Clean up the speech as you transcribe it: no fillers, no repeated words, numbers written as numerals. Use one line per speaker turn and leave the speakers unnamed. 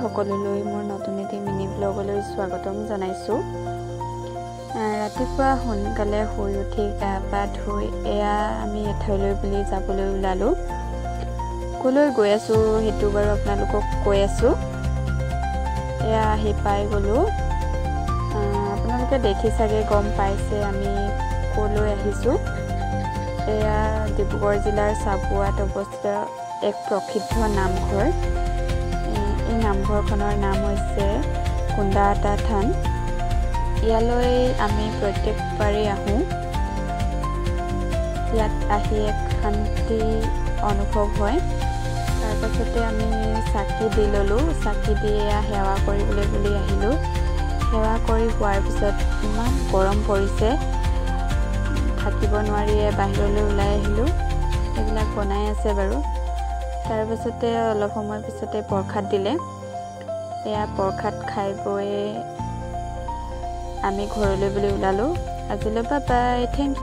সকলোলৈ মোৰ নতুন এটি মিনি ব্লগলৈ স্বাগতম জনাইছোঁ। ৰাতিপুৱা সোনকালে শুই উঠি গা পা ধুই এয়া আমি এঠাইলৈ বুলি যাবলৈ ওলালোঁ। কলৈ গৈ আছোঁ সেইটো বাৰু আপোনালোকক কৈ আছোঁ। এয়া আহি পাই গ'লোঁ। আপোনালোকে দেখি চাগে গম পাইছে আমি কলৈ আহিছোঁ। এয়া ডিব্ৰুগড় জিলাৰ চাবুৱাত অৱস্থিত এক প্ৰসিদ্ধ নামঘৰ। এই নামঘৰখনৰ নাম হৈছে কুন্দাআটা থান। ইয়ালৈ আমি প্ৰত্যেকবাৰেই আহোঁ। ইয়াত আহি এক শান্তি অনুভৱ হয়। তাৰপাছতে আমি চাকি দি ল'লোঁ। চাকি দি সেৱা কৰিবলৈ বুলি আহিলোঁ। সেৱা কৰি হোৱাৰ পিছত ইমান গৰম পৰিছে, থাকিব নোৱাৰিয়ে বাহিৰলৈ ওলাই আহিলোঁ। এইবিলাক বনাই আছে বাৰু। তাৰপাছতে অলপ সময় পিছতে প্ৰসাদ দিলে। এয়া প্ৰসাদ খাই বৈ আমি ঘৰলৈ বুলি ওলালোঁ। আজিলৈ বাই বাই, থেংক ইউ।